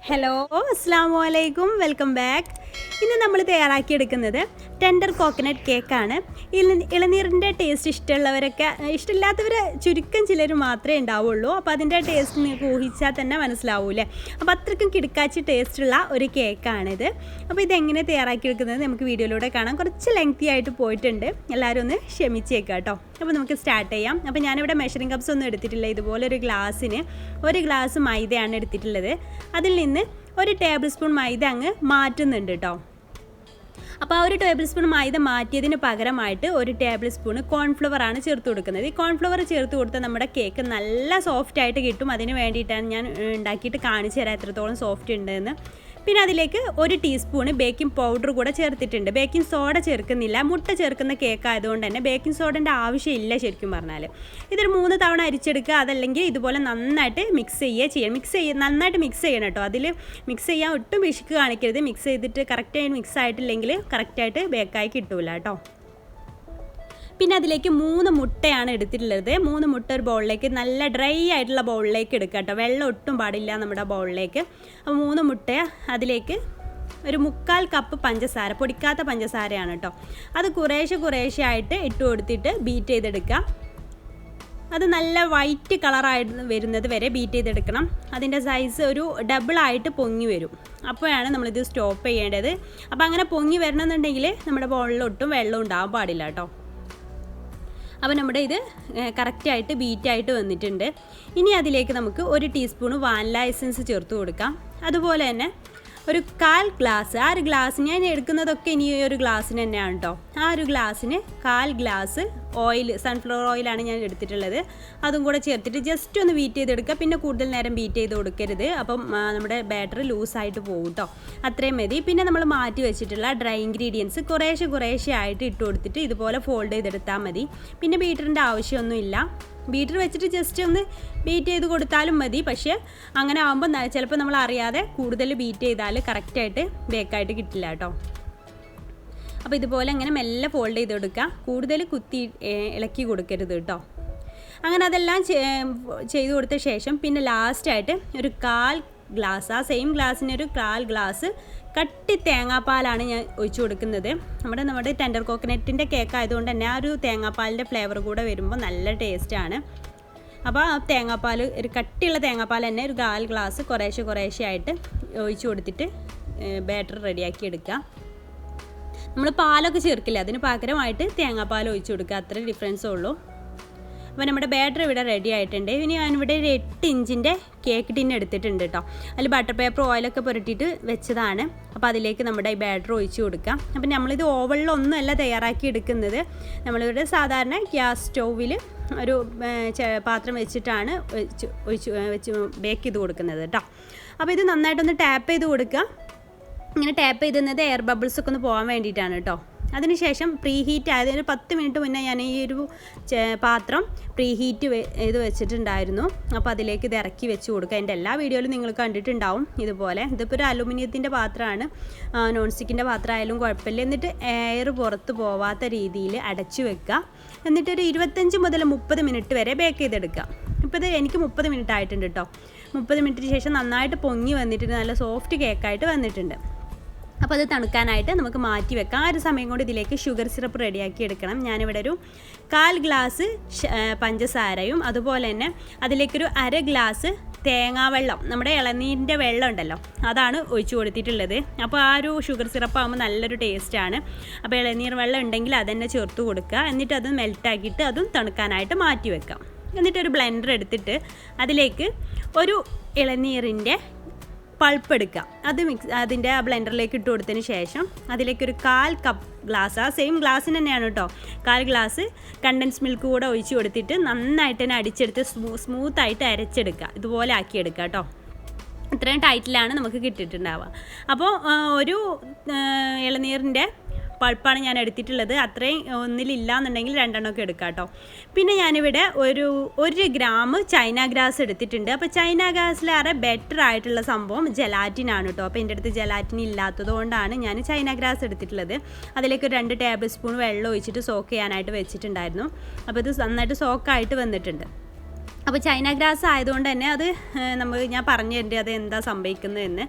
Hello അസ്സലാമു അലൈക്കും welcome back. ഇന്ന് നമ്മൾ തയ്യാറാക്കിയെടുക്കുന്നത് ടെൻഡർ കോക്കനട്ട് കേക്കാണ്. ഇളനീരിൻ്റെ ടേസ്റ്റ് ഇഷ്ടമുള്ളവരൊക്കെ, ഇഷ്ടമില്ലാത്തവർ ചുരുക്കം ചിലർ മാത്രമേ ഉണ്ടാവുള്ളൂ. അപ്പോൾ അതിൻ്റെ ടേസ്റ്റ് നിങ്ങൾക്ക് ഊഹിച്ചാൽ തന്നെ മനസ്സിലാവൂലേ. അപ്പോൾ അത്രയ്ക്കും കിടക്കാച്ചി ടേസ്റ്റുള്ള ഒരു കേക്കാണിത്. അപ്പോൾ ഇതെങ്ങനെ തയ്യാറാക്കിയെടുക്കുന്നത് നമുക്ക് വീഡിയോയിലൂടെ കാണാം. കുറച്ച് ലെങ്തി ആയിട്ട് പോയിട്ടുണ്ട്, എല്ലാവരും ഒന്ന് ക്ഷമിച്ചേക്കാം കേട്ടോ. അപ്പോൾ നമുക്ക് സ്റ്റാർട്ട് ചെയ്യാം. അപ്പോൾ ഞാനിവിടെ മെഷറിംഗ് കപ്സ് ഒന്നും എടുത്തിട്ടില്ല. ഇതുപോലെ ഒരു ഗ്ലാസ്സിന് 1 ഗ്ലാസ് മൈദയാണ് എടുത്തിട്ടുള്ളത്. അതിൽ നിന്ന് 1 ടേബിൾ സ്പൂൺ മൈദ അങ്ങ് മാറ്റുന്നുണ്ട് കേട്ടോ. അപ്പോൾ ആ 1 ടേബിൾ സ്പൂൺ മൈദ മാറ്റിയതിന് പകരമായിട്ട് 1 ടേബിൾ സ്പൂൺ കോൺഫ്ലവറാണ് ചേർത്ത് കൊടുക്കുന്നത്. ഈ കോൺഫ്ലവർ ചേർത്ത് കൊടുത്താൽ നമ്മുടെ കേക്ക് നല്ല സോഫ്റ്റ് ആയിട്ട് കിട്ടും. അതിന് വേണ്ടിയിട്ടാണ് ഞാൻ ഉണ്ടാക്കിയിട്ട് കാണിച്ചു തരാം എത്രത്തോളം സോഫ്റ്റ് ഉണ്ടെന്ന്. പിന്നെ അതിലേക്ക് 1 ടീസ്പൂൺ ബേക്കിംഗ് പൗഡർ കൂടെ ചേർത്തിട്ടുണ്ട്. ബേക്കിംഗ് സോഡ ചേർക്കുന്നില്ല, മുട്ട ചേർക്കുന്ന കേക്ക് ആയതുകൊണ്ട് തന്നെ ബേക്കിംഗ് സോഡൻ്റെ ആവശ്യമില്ല ശരിക്കും പറഞ്ഞാൽ. ഇതൊരു 3 തവണ അരിച്ചെടുക്കുക, അതല്ലെങ്കിൽ ഇതുപോലെ നന്നായിട്ട് മിക്സ് ചെയ്യണം. നന്നായിട്ട് മിക്സ് ചെയ്യണം കേട്ടോ. അതിൽ മിക്സ് ചെയ്യാൻ ഒട്ടും പിശുക്ക് കാണിക്കരുത്. മിക്സ് ചെയ്തിട്ട് കറക്റ്റായി മിക്സ് ആയിട്ടില്ലെങ്കിൽ കറക്റ്റായിട്ട് ബേക്കായി കിട്ടൂല കേട്ടോ. പിന്നെ അതിലേക്ക് 3 മുട്ടയാണ് എടുത്തിട്ടുള്ളത്. 3 മുട്ട ഒരു ബൗളിലേക്ക്, നല്ല ഡ്രൈ ആയിട്ടുള്ള ബൗളിലേക്ക് എടുക്കുക കേട്ടോ. വെള്ളം ഒട്ടും പാടില്ല നമ്മുടെ ബൗളിലേക്ക്. അപ്പോൾ 3 മുട്ട, അതിലേക്ക് ഒരു 1/4 കപ്പ് പഞ്ചസാര, പൊടിക്കാത്ത പഞ്ചസാരയാണ് കേട്ടോ. അത് കുറേശ്ശെ ആയിട്ട് ഇട്ട് കൊടുത്തിട്ട് ബീറ്റ് ചെയ്തെടുക്കുക. അത് നല്ല വൈറ്റ് കളറായിട്ട് വരുന്നത് വരെ ബീറ്റ് ചെയ്തെടുക്കണം. അതിൻ്റെ സൈസ് ഒരു ഡബിളായിട്ട് പൊങ്ങി വരും. അപ്പോഴാണ് നമ്മളിത് സ്റ്റോപ്പ് ചെയ്യേണ്ടത്. അപ്പോൾ അങ്ങനെ പൊങ്ങി വരണമെന്നുണ്ടെങ്കിൽ നമ്മുടെ ബൗളിലൊട്ടും വെള്ളം ഉണ്ടാകാൻ പാടില്ല കേട്ടോ. അപ്പോൾ നമ്മുടെ ഇത് കറക്റ്റായിട്ട് ബീറ്റായിട്ട് വന്നിട്ടുണ്ട്. ഇനി അതിലേക്ക് നമുക്ക് 1 ടീസ്പൂൺ വാനില എസൻസ് ചേർത്ത് കൊടുക്കാം. അതുപോലെ തന്നെ ഒരു 1/4 ഗ്ലാസ്, ആ ഒരു ഗ്ലാസ് ഞാൻ എടുക്കുന്നതൊക്കെ ഇനി ഒരു ഗ്ലാസ്സിന് തന്നെയാണ് കേട്ടോ. ആ ഒരു ഗ്ലാസ്സിന് 1/4 ഗ്ലാസ് ഓയിൽ, സൺഫ്ലവർ ഓയിലാണ് ഞാൻ എടുത്തിട്ടുള്ളത്. അതും കൂടെ ചേർത്തിട്ട് ജസ്റ്റ് ഒന്ന് ബീറ്റ് ചെയ്തെടുക്കുക. പിന്നെ കൂടുതൽ നേരം ബീറ്റ് ചെയ്ത് കൊടുക്കരുത്, അപ്പം നമ്മുടെ ബാറ്റർ ലൂസായിട്ട് പോകും കേട്ടോ. അത്രയും മതി. പിന്നെ നമ്മൾ മാറ്റി വെച്ചിട്ടുള്ള ഡ്രൈ ഇൻഗ്രീഡിയൻസ് കുറേശ്ശെ ആയിട്ട് ഇട്ട് കൊടുത്തിട്ട് ഇതുപോലെ ഫോൾഡ് ചെയ്തെടുത്താൽ മതി. പിന്നെ ബീറ്ററിൻ്റെ ആവശ്യമൊന്നുമില്ല. ബീറ്റർ വെച്ചിട്ട് ജസ്റ്റ് ഒന്ന് ബീറ്റ് ചെയ്ത് കൊടുത്താലും മതി. പക്ഷേ അങ്ങനെ ആകുമ്പോൾ ചിലപ്പോൾ നമ്മൾ അറിയാതെ കൂടുതൽ ബീറ്റ് ചെയ്താൽ കറക്റ്റായിട്ട് ബേക്കായിട്ട് കിട്ടില്ല കേട്ടോ. അപ്പോൾ ഇതുപോലെ അങ്ങനെ മെല്ലെ ഫോൾഡ് ചെയ്ത് കൊടുക്കുക. കൂടുതൽ കുത്തി ഇളക്കി കൊടുക്കരുത് കേട്ടോ. അങ്ങനെ അതെല്ലാം ചെയ്ത് കൊടുത്ത ശേഷം പിന്നെ ലാസ്റ്റായിട്ട് ഒരു 1/4 ഗ്ലാസ്, ആ സെയിം ഗ്ലാസ്സിന് ഒരു 1/4 ഗ്ലാസ് കട്ടി തേങ്ങാപ്പാലാണ് ഞാൻ ഒഴിച്ചു കൊടുക്കുന്നത്. നമ്മുടെ ടെൻഡർ കോക്കനട്ടിൻ്റെ കേക്ക് ആയതുകൊണ്ട് തന്നെ ആ ഒരു തേങ്ങാപ്പാലിൻ്റെ ഫ്ലേവർ കൂടെ വരുമ്പോൾ നല്ല ടേസ്റ്റാണ്. അപ്പോൾ ആ തേങ്ങാപ്പാൽ, ഒരു കട്ടിയുള്ള തേങ്ങാപ്പാൽ തന്നെ ഒരു 1/4 ഗ്ലാസ് കുറേശ്ശെ ആയിട്ട് ഒഴിച്ചു കൊടുത്തിട്ട് ബാറ്റർ റെഡിയാക്കി എടുക്കുക. നമ്മൾ പാലൊക്കെ ചേർക്കില്ല, അതിന് പകരമായിട്ട് തേങ്ങാപ്പാൽ ഒഴിച്ചു കൊടുക്കുക, അത്ര ഡിഫറൻസേ ഉള്ളൂ. അപ്പോൾ നമ്മുടെ ബാറ്റർ ഇവിടെ റെഡി ആയിട്ടുണ്ട്. ഇനി ഞാനിവിടെ ഒരു 8 ഇഞ്ചിൻ്റെ കേക്ക് ടിൻ എടുത്തിട്ടുണ്ട് കേട്ടോ. അതിൽ ബട്ടർ പേപ്പർ ഓയിലൊക്കെ പുരട്ടിയിട്ട് വെച്ചതാണ്. അപ്പോൾ അതിലേക്ക് നമ്മുടെ ഈ ബാറ്റർ ഒഴിച്ച് കൊടുക്കാം. അപ്പം നമ്മളിത് ഓവനിലൊന്നുമല്ല തയ്യാറാക്കി എടുക്കുന്നത്. നമ്മളിവിടെ സാധാരണ ഗ്യാസ് സ്റ്റൗവിൽ ഒരു പാത്രം വെച്ചിട്ടാണ് വെച്ച് ബേക്ക് ചെയ്ത് കൊടുക്കുന്നത് കേട്ടോ. അപ്പോൾ ഇത് നന്നായിട്ടൊന്ന് ടാപ്പ് ചെയ്ത് കൊടുക്കുക. ഇങ്ങനെ ടാപ്പ് ചെയ്തുന്നത് എയർ ബബിൾസൊക്കെ ഒന്ന് പോകാൻ വേണ്ടിയിട്ടാണ് കേട്ടോ. അതിനുശേഷം പ്രീ ഹീറ്റ് ആയത് ഒരു 10 മിനിറ്റ് മുന്നേ ഞാൻ ഈ ഒരു പാത്രം പ്രീ ഹീറ്റ് ചെയ്ത് വെച്ചിട്ടുണ്ടായിരുന്നു. അപ്പോൾ അതിലേക്ക് ഇത് ഇറക്കി വെച്ച് കൊടുക്കുക. എൻ്റെ എല്ലാ വീഡിയോയിലും നിങ്ങൾ കണ്ടിട്ടുണ്ടാവും ഇതുപോലെ. ഇതിപ്പോൾ ഒരു അലുമിനിയത്തിൻ്റെ പാത്രമാണ്, നോൺ സ്റ്റിക്കിൻ്റെ പാത്രമായാലും കുഴപ്പമില്ല. എന്നിട്ട് എയർ പുറത്ത് പോവാത്ത രീതിയിൽ അടച്ചു വെക്കുക. എന്നിട്ടൊരു 25 മുതൽ 30 മിനിറ്റ് വരെ ബേക്ക് ചെയ്തെടുക്കുക. ഇപ്പോൾ ഇത് എനിക്ക് 30 മിനിറ്റ് ആയിട്ടുണ്ട് കേട്ടോ. 30 മിനിറ്റിന് ശേഷം നന്നായിട്ട് പൊങ്ങി വന്നിട്ടുണ്ട്, നല്ല സോഫ്റ്റ് കേക്കായിട്ട് വന്നിട്ടുണ്ട്. അപ്പോൾ അത് തണുക്കാനായിട്ട് നമുക്ക് മാറ്റി വെക്കാം. ആ ഒരു സമയം കൊണ്ട് ഇതിലേക്ക് ഷുഗർ സിറപ്പ് റെഡിയാക്കി എടുക്കണം. ഞാനിവിടെ ഒരു 1/4 ഗ്ലാസ് പഞ്ചസാരയും അതുപോലെ തന്നെ അതിലേക്കൊരു 1/2 ഗ്ലാസ് തേങ്ങാവെള്ളം, നമ്മുടെ ഇളനീരിൻ്റെ വെള്ളം ഉണ്ടല്ലോ, അതാണ് ഒഴിച്ചു കൊടുത്തിട്ടുള്ളത്. അപ്പോൾ ആ ഒരു ഷുഗർ സിറപ്പ് ആകുമ്പോൾ നല്ലൊരു ടേസ്റ്റാണ്. അപ്പോൾ ഇളനീർ വെള്ളം ഉണ്ടെങ്കിൽ അതന്നെ ചേർത്ത് കൊടുക്കുക. എന്നിട്ട് അത് മെൽറ്റാക്കിയിട്ട് അതും തണുക്കാനായിട്ട് മാറ്റി വെക്കാം. എന്നിട്ടൊരു ബ്ലെൻഡർ എടുത്തിട്ട് അതിലേക്ക് ഒരു ഇളനീരിൻ്റെ പൾപ്പ് എടുക്കുക. അത് അതിൻ്റെ ആ ബ്ലെൻഡറിലേക്ക് ഇട്ട് കൊടുത്തതിന് ശേഷം അതിലേക്കൊരു 1/4 കപ്പ് ഗ്ലാസ്, ആ സെയിം ഗ്ലാസ്സിന് തന്നെയാണ് കേട്ടോ, 1/4 ഗ്ലാസ് കണ്ടൻസ് മിൽക്ക് കൂടെ ഒഴിച്ച് കൊടുത്തിട്ട് നന്നായിട്ട് തന്നെ അടിച്ചെടുത്ത് സ്മൂത്തായിട്ട് അരച്ചെടുക്കുക. ഇതുപോലെ ആക്കിയെടുക്കുക കേട്ടോ. ഇത്രയും ടൈറ്റിലാണ് നമുക്ക് കിട്ടിയിട്ടുണ്ടാവുക. അപ്പോൾ ഒരു ഇളനീരിൻ്റെ പൾപ്പാണ് ഞാൻ എടുത്തിട്ടുള്ളത്. അത്രയും ഒന്നിലില്ല എന്നുണ്ടെങ്കിൽ 2 എണ്ണമൊക്കെ എടുക്കാം കേട്ടോ. പിന്നെ ഞാനിവിടെ ഒരു 1 ഗ്രാം ചൈന ഗ്രാസ് എടുത്തിട്ടുണ്ട്. അപ്പോൾ ചൈന ഗ്രാസിലേറെ ബെറ്റർ ആയിട്ടുള്ള സംഭവം ജെലാറ്റിനാണ് കേട്ടോ. അപ്പോൾ എൻ്റെ അടുത്ത് ജെലാറ്റിൻ ഇല്ലാത്തത് കൊണ്ടാണ് ഞാൻ ചൈന ഗ്രാസ് എടുത്തിട്ടുള്ളത്. അതിലേക്ക് 2 ടേബിൾ സ്പൂൺ വെള്ളം ഒഴിച്ചിട്ട് സോക്ക് ചെയ്യാനായിട്ട് വെച്ചിട്ടുണ്ടായിരുന്നു. അപ്പോൾ ഇത് നന്നായിട്ട് സോക്കായിട്ട് വന്നിട്ടുണ്ട്. അപ്പോൾ ചൈന ഗ്രാസ് ആയതുകൊണ്ട് തന്നെ അത് ഞാൻ പറഞ്ഞു തരേണ്ടത് അത് എന്താ സംഭവിക്കുന്നതെന്ന്.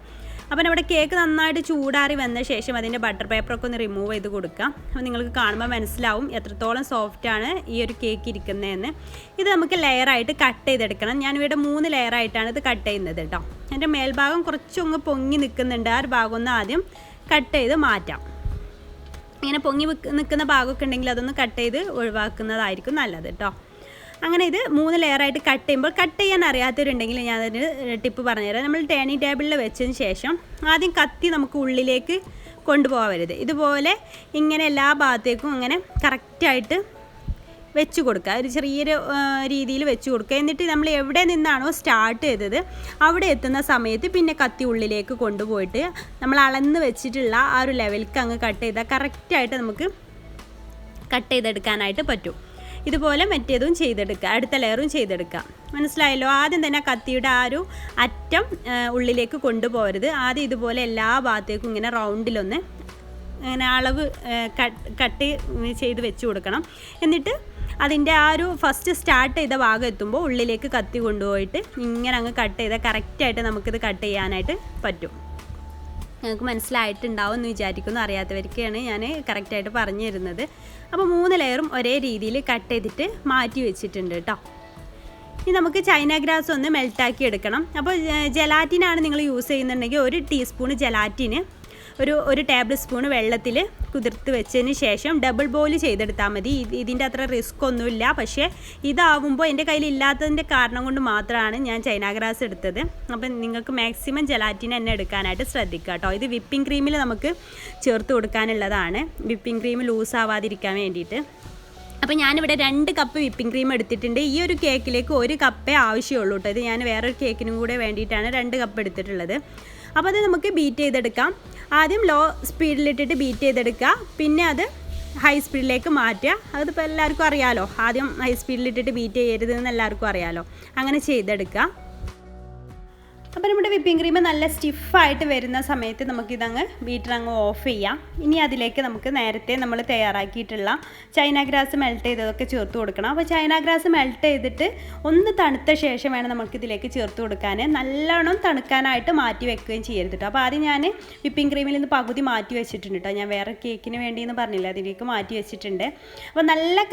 അപ്പോൾ നമ്മുടെ കേക്ക് നന്നായിട്ട് ചൂടാറി വന്ന ശേഷം അതിൻ്റെ ബട്ടർ പേപ്പറൊക്കെ ഒന്ന് റിമൂവ് ചെയ്ത് കൊടുക്കാം. അപ്പോൾ നിങ്ങൾക്ക് കാണുമ്പോൾ മനസ്സിലാവും എത്രത്തോളം സോഫ്റ്റാണ് ഈ ഒരു കേക്ക് ഇരിക്കുന്നതെന്ന്. ഇത് നമുക്ക് ലെയറായിട്ട് കട്ട് ചെയ്തെടുക്കണം. ഞാനിവിടെ 3 ലെയറായിട്ടാണ് ഇത് കട്ട് ചെയ്യുന്നത് കേട്ടോ. എൻ്റെ മേൽഭാഗം കുറച്ചൊന്ന് പൊങ്ങി നിൽക്കുന്നുണ്ട്, ആ ഒരു ഭാഗം ഒന്ന് ആദ്യം കട്ട് ചെയ്ത് മാറ്റാം. ഇങ്ങനെ പൊങ്ങി നിൽക്കുന്ന ഭാഗമൊക്കെ ഉണ്ടെങ്കിൽ അതൊന്ന് കട്ട് ചെയ്ത് ഒഴിവാക്കുന്നതായിരിക്കും നല്ലത് കേട്ടോ. അങ്ങനെ ഇത് 3 ലെയറായിട്ട് കട്ട് ചെയ്യുമ്പോൾ, കട്ട് ചെയ്യാൻ അറിയാത്തവരുണ്ടെങ്കിൽ ഞാനതിന് ടിപ്പ് പറഞ്ഞുതരാം. നമ്മൾ ടേണിംഗ് ടേബിളിൽ വെച്ചതിന് ശേഷം ആദ്യം കത്തി നമുക്ക് ഉള്ളിലേക്ക് കൊണ്ടുപോകരുത്. ഇതുപോലെ ഇങ്ങനെ എല്ലാ ഭാഗത്തേക്കും അങ്ങനെ കറക്റ്റായിട്ട് വെച്ച് കൊടുക്കുക, ഒരു ചെറിയൊരു രീതിയിൽ വെച്ച് കൊടുക്കുക. എന്നിട്ട് നമ്മൾ എവിടെ നിന്നാണോ സ്റ്റാർട്ട് ചെയ്തത് അവിടെ എത്തുന്ന സമയത്ത് പിന്നെ കത്തി ഉള്ളിലേക്ക് കൊണ്ടുപോയിട്ട് നമ്മൾ അളന്ന് വെച്ചിട്ടുള്ള ആ ഒരു ലെവലിലേക്ക് അങ്ങ് കട്ട് ചെയ്താൽ കറക്റ്റായിട്ട് നമുക്ക് കട്ട് ചെയ്തെടുക്കാനായിട്ട് പറ്റും. ഇതുപോലെ മറ്റേതും ചെയ്തെടുക്കുക, അടുത്ത ലെയറും ചെയ്തെടുക്കുക. മനസ്സിലായല്ലോ? ആദ്യം തന്നെ കത്തിയുടെ ആ ഒരു അറ്റം ഉള്ളിലേക്ക് കൊണ്ടുപോകരുത്. ആദ്യം ഇതുപോലെ എല്ലാ ഭാഗത്തേക്കും ഇങ്ങനെ റൗണ്ടിലൊന്ന് അങ്ങനെ അളവ് കട്ട് ചെയ്ത് വെച്ച് കൊടുക്കണം. എന്നിട്ട് അതിൻ്റെ ആ ഒരു ഫസ്റ്റ് സ്റ്റാർട്ട് ചെയ്ത ഭാഗം എത്തുമ്പോൾ ഉള്ളിലേക്ക് കത്തി കൊണ്ടുപോയിട്ട് ഇങ്ങനെ അങ്ങ് കട്ട് ചെയ്താൽ കറക്റ്റായിട്ട് നമുക്കിത് കട്ട് ചെയ്യാനായിട്ട് പറ്റും. നിങ്ങൾക്ക് മനസ്സിലായിട്ടുണ്ടാവും എന്ന് വിചാരിക്കുന്നു. അറിയാത്തവർക്കാണ് ഞാൻ കറക്റ്റായിട്ട് പറഞ്ഞു തരുന്നത്. അപ്പോൾ 3 ലെയറും ഒരേ രീതിയിൽ കട്ട് ചെയ്തിട്ട് മാറ്റി വെച്ചിട്ടുണ്ട് കേട്ടോ. ഇനി നമുക്ക് ചൈന ഗ്രാസ് ഒന്ന് മെൽറ്റാക്കി എടുക്കണം. അപ്പോൾ ജലാറ്റിനാണ് നിങ്ങൾ യൂസ് ചെയ്യുന്നുണ്ടെങ്കിൽ 1 ടീസ്പൂൺ ജലാറ്റിന് ഒരു ടേബിൾ സ്പൂൺ വെള്ളത്തിൽ കുതിർത്ത് വെച്ചതിന് ശേഷം ഡബിൾ ബോയിൽ ചെയ്തെടുത്താൽ മതി. ഇതിൻ്റെ അത്ര റിസ്ക് ഒന്നുമില്ല. പക്ഷേ ഇതാവുമ്പോൾ എൻ്റെ കയ്യിലില്ലാത്തതിൻ്റെ കാരണം കൊണ്ട് മാത്രമാണ് ഞാൻ ചൈന ഗ്രാസ് എടുത്തത്. അപ്പം നിങ്ങൾക്ക് മാക്സിമം ജലാറ്റിൻ തന്നെ എടുക്കാനായിട്ട് ശ്രദ്ധിക്കുക കേട്ടോ. ഇത് വിപ്പിംഗ് ക്രീമിൽ നമുക്ക് ചേർത്ത് കൊടുക്കാനുള്ളതാണ്, വിപ്പിംഗ് ക്രീം ലൂസ് ആവാതിരിക്കാൻ വേണ്ടിയിട്ട്. അപ്പോൾ ഞാനിവിടെ 2 കപ്പ് വിപ്പിംഗ് ക്രീം എടുത്തിട്ടുണ്ട്. ഈ ഒരു കേക്കിലേക്ക് 1 കപ്പേ ആവശ്യമുള്ളൂ കേട്ടോ. ഇത് ഞാൻ വേറൊരു കേക്കിനും കൂടെ വേണ്ടിയിട്ടാണ് 2 കപ്പ് എടുത്തിട്ടുള്ളത്. അപ്പോൾ അത് നമുക്ക് ബീറ്റ് ചെയ്തെടുക്കാം. ആദ്യം ലോ സ്പീഡിലിട്ടിട്ട് ബീറ്റ് ചെയ്തെടുക്കുക, പിന്നെ അത് ഹൈ സ്പീഡിലേക്ക് മാറ്റുക. അതിപ്പോൾ എല്ലാവർക്കും അറിയാമല്ലോ, ആദ്യം ഹൈ സ്പീഡിലിട്ടിട്ട് ബീറ്റ് ചെയ്യരുതെന്ന് എല്ലാവർക്കും അറിയാമല്ലോ. അങ്ങനെ ചെയ്തെടുക്കുക. അപ്പോൾ നമ്മുടെ വിപ്പിംഗ് ക്രീം നല്ല സ്റ്റിഫായിട്ട് വരുന്ന സമയത്ത് നമുക്കിതങ്ങ് ബീറ്റർ അങ്ങ് ഓഫ് ചെയ്യാം. ഇനി അതിലേക്ക് നമുക്ക് നേരത്തെ നമ്മൾ തയ്യാറാക്കിയിട്ടുള്ള ചൈന ഗ്രാസ് മെൽറ്റ് ചെയ്തതൊക്കെ ചേർത്ത് കൊടുക്കണം. അപ്പോൾ ചൈന ഗ്രാസ് മെൽറ്റ് ചെയ്തിട്ട് ഒന്ന് തണുത്ത ശേഷം വേണം നമുക്കിതിലേക്ക് ചേർത്ത് കൊടുക്കാൻ. നല്ലോണം തണുക്കാനായിട്ട് മാറ്റി വെക്കുകയും ചെയ്യരുത് കേട്ടോ. അപ്പോൾ ആദ്യം ഞാൻ വിപ്പിംഗ് ക്രീമിൽ നിന്ന് പകുതി മാറ്റി വെച്ചിട്ടുണ്ട് കേട്ടോ. ഞാൻ വേറെ കേക്കിന് വേണ്ടിയെന്ന് പറഞ്ഞില്ല, അതിലേക്ക് മാറ്റി വെച്ചിട്ടുണ്ട്. അപ്പോൾ നല്ല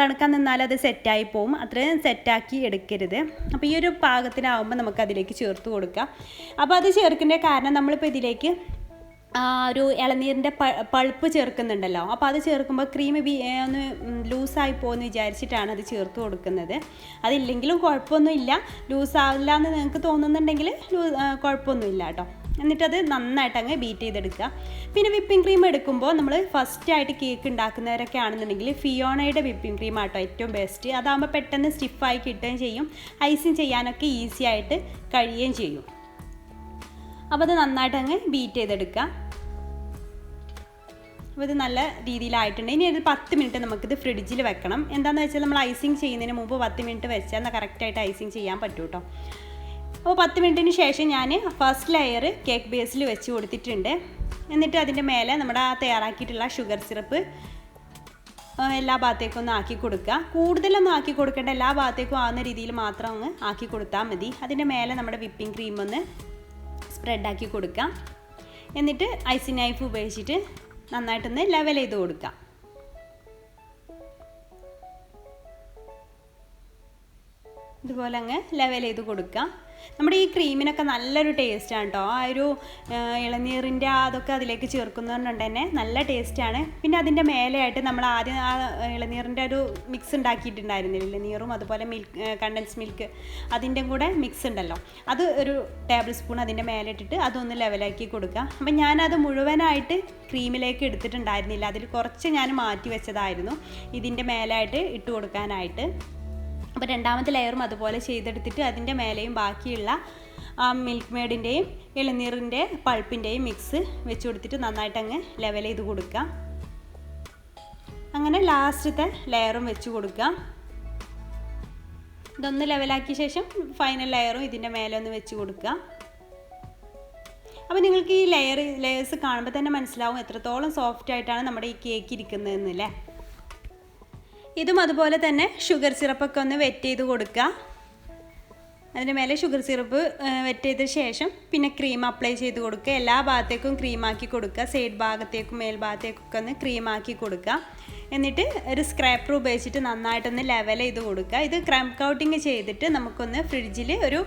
തണുക്കാൻ നിന്നാൽ അത് സെറ്റായി പോവും. അത്രയും സെറ്റാക്കി എടുക്കരുത്. അപ്പോൾ ഈ ഒരു പാകത്തിനാവുമ്പോൾ നമുക്കതിലേക്ക് ചേർത്ത് കൊടുക്കുക. അപ്പോൾ അത് ചേർക്കേണ്ട കാരണം നമ്മളിപ്പോൾ ഇതിലേക്ക് ഒരു ഇളനീരിൻ്റെ പൾപ്പ് ചേർക്കുന്നുണ്ടല്ലോ. അപ്പോൾ അത് ചേർക്കുമ്പോൾ ക്രീം ഒന്ന് ലൂസായി പോകുമെന്ന് വിചാരിച്ചിട്ടാണ് അത് ചേർത്ത് കൊടുക്കുന്നത്. അതില്ലെങ്കിലും കുഴപ്പമൊന്നുമില്ല, ലൂസാവില്ല എന്ന് നിങ്ങൾക്ക് തോന്നുന്നുണ്ടെങ്കിൽ കുഴപ്പമൊന്നുമില്ല കേട്ടോ. എന്നിട്ടത് നന്നായിട്ട് അങ്ങ് ബീറ്റ് ചെയ്തെടുക്കുക. പിന്നെ വിപ്പിംഗ് ക്രീം എടുക്കുമ്പോൾ നമ്മൾ ഫസ്റ്റായിട്ട് കേക്ക് ഉണ്ടാക്കുന്നവരൊക്കെ ആണെന്നുണ്ടെങ്കിൽ ഫിയോണയുടെ വിപ്പിംഗ് ക്രീം ആട്ടോ ഏറ്റവും ബെസ്റ്റ്. അതാകുമ്പോൾ പെട്ടെന്ന് സ്റ്റിഫായി കിട്ടുകയും ചെയ്യും, ഐസിങ് ചെയ്യാനൊക്കെ ഈസി ആയിട്ട് കഴിയുകയും ചെയ്യും. അപ്പോൾ അത് നന്നായിട്ട് അങ്ങ് ബീറ്റ് ചെയ്തെടുക്കുക. അപ്പോൾ ഇത് നല്ല രീതിയിലായിട്ടുണ്ട്. ഇനി ഒരു 10 മിനിറ്റ് നമുക്കിത് ഫ്രിഡ്ജിൽ വെക്കണം. എന്താണെന്ന് വെച്ചാൽ നമ്മൾ ഐസിങ് ചെയ്യുന്നതിന് മുമ്പ് 10 മിനിറ്റ് വെച്ചാൽ എന്നാൽ കറക്റ്റായിട്ട് ഐസിങ് ചെയ്യാൻ പറ്റും കേട്ടോ. അപ്പോൾ 10 മിനിറ്റിന് ശേഷം ഞാൻ ഫസ്റ്റ് ലെയർ കേക്ക് ബേസിൽ വെച്ച് കൊടുത്തിട്ടുണ്ട്. എന്നിട്ട് അതിൻ്റെ മേലെ നമ്മുടെ തയ്യാറാക്കിയിട്ടുള്ള ഷുഗർ സിറപ്പ് എല്ലാ ഭാഗത്തേക്കും ഒന്ന് ആക്കി കൊടുക്കുക. കൂടുതലൊന്നും ആക്കി കൊടുക്കേണ്ട, എല്ലാ ഭാഗത്തേക്കും ആവുന്ന രീതിയിൽ മാത്രം അങ്ങ് ആക്കി കൊടുത്താൽ മതി. അതിൻ്റെ മേലെ നമ്മുടെ വിപ്പിംഗ് ക്രീം ഒന്ന് സ്പ്രെഡാക്കി കൊടുക്കുക. എന്നിട്ട് ഐസിങ് നൈഫ് ഉപയോഗിച്ചിട്ട് നന്നായിട്ടൊന്ന് ലെവൽ ചെയ്ത് കൊടുക്കുക. ഇതുപോലെ അങ്ങ് ലെവൽ ചെയ്ത് കൊടുക്കുക. നമ്മുടെ ഈ ക്രീമിനൊക്കെ നല്ലൊരു ടേസ്റ്റാണ് കേട്ടോ. ആ ഒരു ഇളനീറിൻ്റെ അതൊക്കെ അതിലേക്ക് ചേർക്കുന്നതുകൊണ്ട് തന്നെ നല്ല ടേസ്റ്റാണ്. പിന്നെ അതിൻ്റെ മേലെയായിട്ട് നമ്മൾ ആദ്യം ആ ഇളനീറിൻ്റെ ഒരു മിക്സ് ഉണ്ടാക്കിയിട്ടുണ്ടായിരുന്നില്ല, ഇളനീറും അതുപോലെ കണ്ടൻസ് മിൽക്ക് അതിൻ്റെ കൂടെ മിക്സ് ഉണ്ടല്ലോ, അത് ഒരു ടേബിൾ സ്പൂൺ അതിൻ്റെ മേലെ ഇട്ടിട്ട് അതൊന്ന് ലെവലാക്കി കൊടുക്കുക. അപ്പം ഞാനത് മുഴുവനായിട്ട് ക്രീമിലേക്ക് എടുത്തിട്ടുണ്ടായിരുന്നില്ല, അതിൽ കുറച്ച് ഞാൻ മാറ്റി വെച്ചതായിരുന്നു ഇതിൻ്റെ മേലായിട്ട് ഇട്ട് കൊടുക്കാനായിട്ട്. അപ്പോൾ രണ്ടാമത്തെ ലെയറും അതുപോലെ ചെയ്തെടുത്തിട്ട് അതിൻ്റെ മേലെയും ബാക്കിയുള്ള ആ മിൽക്ക് മെയ്ഡിൻ്റെയും ഇളനീറിൻ്റെ പൾപ്പിൻ്റെയും മിക്സ് വെച്ച് കൊടുത്തിട്ട് നന്നായിട്ട് അങ്ങ് ലെവൽ ചെയ്ത് കൊടുക്കുക. അങ്ങനെ ലാസ്റ്റത്തെ ലെയറും വെച്ച് കൊടുക്കുക. ഇതൊന്ന് ലെവലാക്കിയ ശേഷം ഫൈനൽ ലെയറും ഇതിൻ്റെ മേലെ ഒന്ന് വെച്ച് കൊടുക്കുക. അപ്പോൾ നിങ്ങൾക്ക് ഈ ലെയേഴ്സ് കാണുമ്പോൾ തന്നെ മനസ്സിലാവും എത്രത്തോളം സോഫ്റ്റ് ആയിട്ടാണ് നമ്മുടെ ഈ കേക്ക് ഇരിക്കുന്നതെന്നല്ലേ. ഇതും അതുപോലെ തന്നെ ഷുഗർ സിറപ്പൊക്കെ ഒന്ന് വെറ്റ് ചെയ്ത് കൊടുക്കുക. അതിൻ്റെ മേലെ ഷുഗർ സിറപ്പ് വെറ്റ് ചെയ്ത ശേഷം പിന്നെ ക്രീം അപ്ലൈ ചെയ്ത് കൊടുക്കുക. എല്ലാ ഭാഗത്തേക്കും ക്രീമാക്കി കൊടുക്കുക. സൈഡ് ഭാഗത്തേക്കും മേൽഭാഗത്തേക്കൊക്കെ ഒന്ന് ക്രീമാക്കി കൊടുക്കുക. എന്നിട്ട് ഒരു സ്ക്രാപ്പർ ഉപയോഗിച്ചിട്ട് നന്നായിട്ടൊന്ന് ലെവൽ ചെയ്ത് കൊടുക്കുക. ഇത് ക്രം കോട്ടിങ് ചെയ്തിട്ട് നമുക്കൊന്ന് ഫ്രിഡ്ജിൽ ഒരു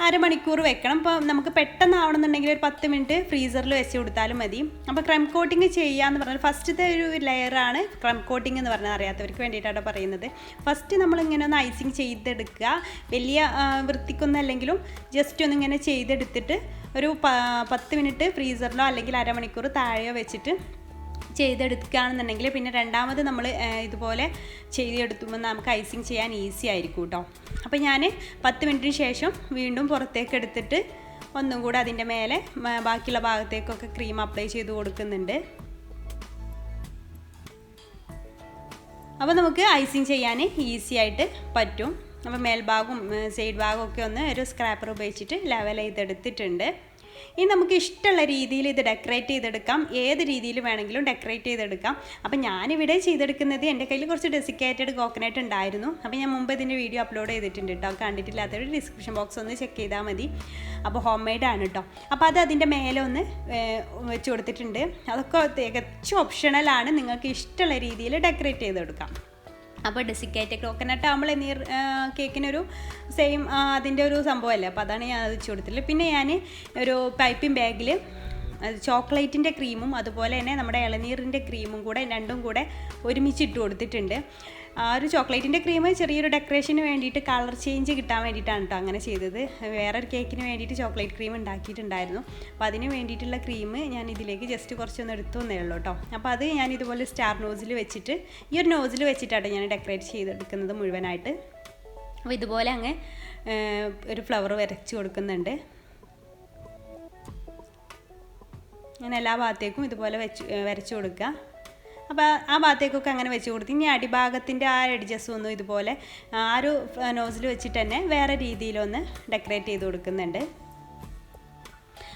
അരമണിക്കൂർ വെക്കണം. അപ്പോൾ നമുക്ക് പെട്ടെന്ന് ആവണമെന്നുണ്ടെങ്കിൽ ഒരു 10 മിനിറ്റ് ഫ്രീസറിൽ വെച്ച് കൊടുത്താലും മതി. അപ്പോൾ ക്രം കോട്ടിങ് ചെയ്യാന്ന് പറഞ്ഞാൽ ഫസ്റ്റത്തെ ഒരു ലെയറാണ് ക്രം കോട്ടിങ് എന്ന് പറഞ്ഞാൽ അറിയാത്തവർക്ക് വേണ്ടിയിട്ടാണ് പറയുന്നത്. ഫസ്റ്റ് നമ്മളിങ്ങനെ ഒന്ന് ഐസിങ് ചെയ്തെടുക്കുക. വലിയ വൃത്തിക്കൊന്നും അല്ലെങ്കിലും ജസ്റ്റ് ഒന്ന് ഇങ്ങനെ ചെയ്തെടുത്തിട്ട് ഒരു 10 മിനിറ്റ് ഫ്രീസറിലോ അല്ലെങ്കിൽ അരമണിക്കൂർ താഴെയോ വെച്ചിട്ട് ചെയ്തെടുക്കുകയാണെന്നുണ്ടെങ്കിൽ പിന്നെ രണ്ടാമത് നമ്മൾ ഇതുപോലെ ചെയ്തെടുക്കുമ്പോൾ നമുക്ക് ഐസിങ് ചെയ്യാൻ ഈസി ആയിരിക്കും കേട്ടോ. അപ്പോൾ ഞാൻ 10 മിനിറ്റിന് ശേഷം വീണ്ടും പുറത്തേക്ക് എടുത്തിട്ട് ഒന്നും കൂടെ അതിൻ്റെ മേലെ ബാക്കിയുള്ള ഭാഗത്തേക്കൊക്കെ ക്രീം അപ്ലൈ ചെയ്ത് കൊടുക്കുന്നുണ്ട്. അപ്പോൾ നമുക്ക് ഐസിങ് ചെയ്യാൻ ഈസി ആയിട്ട് പറ്റും. അപ്പോൾ മേൽഭാഗവും സൈഡ് ഭാഗവും ഒക്കെ ഒന്ന് ഒരു സ്ക്രാപ്പർ ഉപയോഗിച്ചിട്ട് ലെവൽ ചെയ്തെടുത്തിട്ടുണ്ട്. ഇനി നമുക്ക് ഇഷ്ടമുള്ള രീതിയിൽ ഇത് ഡെക്കറേറ്റ് ചെയ്തെടുക്കാം. ഏത് രീതിയിൽ വേണമെങ്കിലും ഡെക്കറേറ്റ് ചെയ്തെടുക്കാം. അപ്പം ഞാനിവിടെ ചെയ്തെടുക്കുന്നത് എൻ്റെ കയ്യിൽ കുറച്ച് ഡെസിക്കേറ്റഡ് കോക്കനട്ട് ഉണ്ടായിരുന്നു. അപ്പോൾ ഞാൻ മുമ്പ് ഇതിൻ്റെ വീഡിയോ അപ്ലോഡ് ചെയ്തിട്ടുണ്ട് കേട്ടോ. കണ്ടിട്ടില്ലാത്തവർ ഡിസ്ക്രിപ്ഷൻ ബോക്സ് ഒന്ന് ചെക്ക് ചെയ്താൽ മതി. അപ്പോൾ ഹോം മെയ്ഡാണ് കേട്ടോ. അപ്പോൾ അത് അതിൻ്റെ മേലെ ഒന്ന് വെച്ച് കൊടുത്തിട്ടുണ്ട്. അതൊക്കെ തികച്ചും ഓപ്ഷണലാണ്. നിങ്ങൾക്ക് ഇഷ്ടമുള്ള രീതിയിൽ ഡെക്കറേറ്റ് ചെയ്തെടുക്കാം. അപ്പോൾ ഡെസിക്കേറ്റഡ് കോക്കനട്ട് ആകുമ്പോൾ കേക്കിനൊരു സെയിം അതിൻ്റെ ഒരു സംഭവമല്ലേ. അപ്പോൾ അതാണ് ഞാൻ അത് വെച്ച് കൊടുത്തിട്ടുള്ളത്. പിന്നെ ഞാൻ ഒരു പൈപ്പിംഗ് ബാഗിൽ ചോക്ലേറ്റിൻ്റെ ക്രീമും അതുപോലെ തന്നെ നമ്മുടെ ഇളനീറിൻ്റെ ക്രീമും കൂടെ രണ്ടും കൂടെ ഒരുമിച്ച് ഇട്ട് കൊടുത്തിട്ടുണ്ട്. ആ ഒരു ചോക്ലേറ്റിൻ്റെ ക്രീം ചെറിയൊരു ഡെക്കറേഷന് വേണ്ടിയിട്ട് കളർ ചേഞ്ച് കിട്ടാൻ വേണ്ടിയിട്ടാണ് കേട്ടോ അങ്ങനെ ചെയ്തത്. വേറൊരു കേക്കിന് വേണ്ടിയിട്ട് ചോക്ലേറ്റ് ക്രീം ഉണ്ടാക്കിയിട്ടുണ്ടായിരുന്നു. അപ്പോൾ അതിന് വേണ്ടിയിട്ടുള്ള ക്രീം ഞാൻ ഇതിലേക്ക് ജസ്റ്റ് കുറച്ചൊന്ന് എടുത്തു വന്നേ ഉള്ളൂ കേട്ടോ. അപ്പോൾ അത് ഞാൻ ഇതുപോലെ സ്റ്റാർ നോസിൽ വെച്ചിട്ട് ഈ ഒരു നോസിൽ വെച്ചിട്ടാണ് ഞാൻ ഡെക്കറേറ്റ് ചെയ്തെടുക്കുന്നത് മുഴുവനായിട്ട്. അപ്പോൾ ഇതുപോലെ അങ്ങ് ഒരു ഫ്ലവർ വരച്ച് കൊടുക്കുന്നുണ്ട്. ഞാൻ എല്ലാ ഭാഗത്തേക്കും ഇതുപോലെ വരച്ച് കൊടുക്കുക. അപ്പോൾ ആ ഭാഗത്തേക്കൊക്കെ അങ്ങനെ വെച്ച് കൊടുത്ത് ഇനി അടിഭാഗത്തിൻ്റെ ആ എഡ്ജസ് ഒന്നും ഇതുപോലെ ആ ഒരു നോസിൽ വെച്ചിട്ട് തന്നെ വേറെ രീതിയിലൊന്ന് ഡെക്കറേറ്റ് ചെയ്ത് കൊടുക്കുന്നുണ്ട്.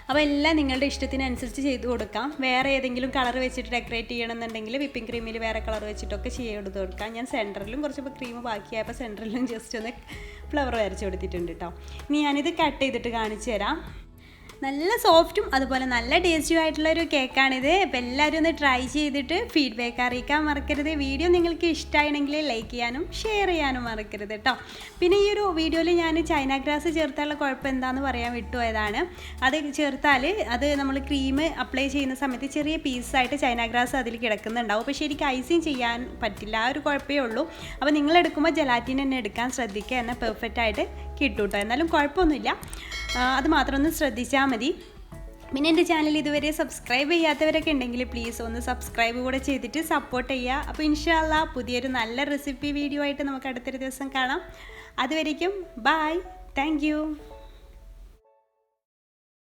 അപ്പോൾ എല്ലാം നിങ്ങളുടെ ഇഷ്ടത്തിനനുസരിച്ച് ചെയ്ത് കൊടുക്കാം. വേറെ ഏതെങ്കിലും കളർ വെച്ചിട്ട് ഡെക്കറേറ്റ് ചെയ്യണമെന്നുണ്ടെങ്കിൽ വിപ്പിംഗ് ക്രീമിൽ വേറെ കളർ വെച്ചിട്ടൊക്കെ ചെയ്ത് കൊടുക്കാം. ഞാൻ സെൻറ്ററിലും കുറച്ച് ക്രീം ബാക്കിയായപ്പോൾ സെൻറ്ററിലും ജസ്റ്റ് ഒന്ന് ഫ്ലവർ വരച്ച് കൊടുത്തിട്ടുണ്ട് കേട്ടോ. ഇനി ഞാനിത് കട്ട് ചെയ്തിട്ട് കാണിച്ചു തരാം. നല്ല സോഫ്റ്റും അതുപോലെ നല്ല ടേസ്റ്റും ആയിട്ടുള്ളൊരു കേക്കാണിത്. അപ്പോൾ എല്ലാവരും ഒന്ന് ട്രൈ ചെയ്തിട്ട് ഫീഡ്ബാക്ക് അറിയിക്കാൻ മറക്കരുത്. വീഡിയോ നിങ്ങൾക്ക് ഇഷ്ടമാണെങ്കിൽ ലൈക്ക് ചെയ്യാനും ഷെയർ ചെയ്യാനും മറക്കരുത് കേട്ടോ. പിന്നെ ഈ ഒരു വീഡിയോയിൽ ഞാൻ ചൈന ഗ്രാസ് ചേർത്താനുള്ള കുഴപ്പം എന്താണെന്ന് പറയാൻ വിട്ടുപോയതാണ്. അത് ചേർത്താൽ അത് നമ്മൾ ക്രീം അപ്ലൈ ചെയ്യുന്ന സമയത്ത് ചെറിയ പീസായിട്ട് ചൈന ഗ്രാസ് അതിൽ കിടക്കുന്നുണ്ടാവും. അപ്പോൾ ശരിക്കും ഐസിങ് ചെയ്യാൻ പറ്റില്ല. ആ ഒരു കുഴപ്പമേ ഉള്ളൂ. അപ്പോൾ നിങ്ങൾ എടുക്കുമ്പോൾ ജലാറ്റിൻ തന്നെ എടുക്കാൻ ശ്രദ്ധിക്കുക. എന്നാൽ പെർഫെക്റ്റ് ആയിട്ട് കിട്ടും കേട്ടോ. എന്നാലും കുഴപ്പമൊന്നുമില്ല. അത് മാത്രം ഒന്ന് ശ്രദ്ധിച്ചാൽ മതി. പിന്നെ എൻ്റെ ചാനൽ ഇതുവരെ സബ്സ്ക്രൈബ് ചെയ്യാത്തവരൊക്കെ ഉണ്ടെങ്കിൽ പ്ലീസ് ഒന്ന് സബ്സ്ക്രൈബ് കൂടെ ചെയ്തിട്ട് സപ്പോർട്ട് ചെയ്യുക. അപ്പോൾ ഇൻഷാ അല്ലാഹ് പുതിയൊരു നല്ല റെസിപ്പി വീഡിയോ ആയിട്ട് നമുക്ക് അടുത്തൊരു ദിവസം കാണാം. അതുവരേക്കും ബൈ. Thank you.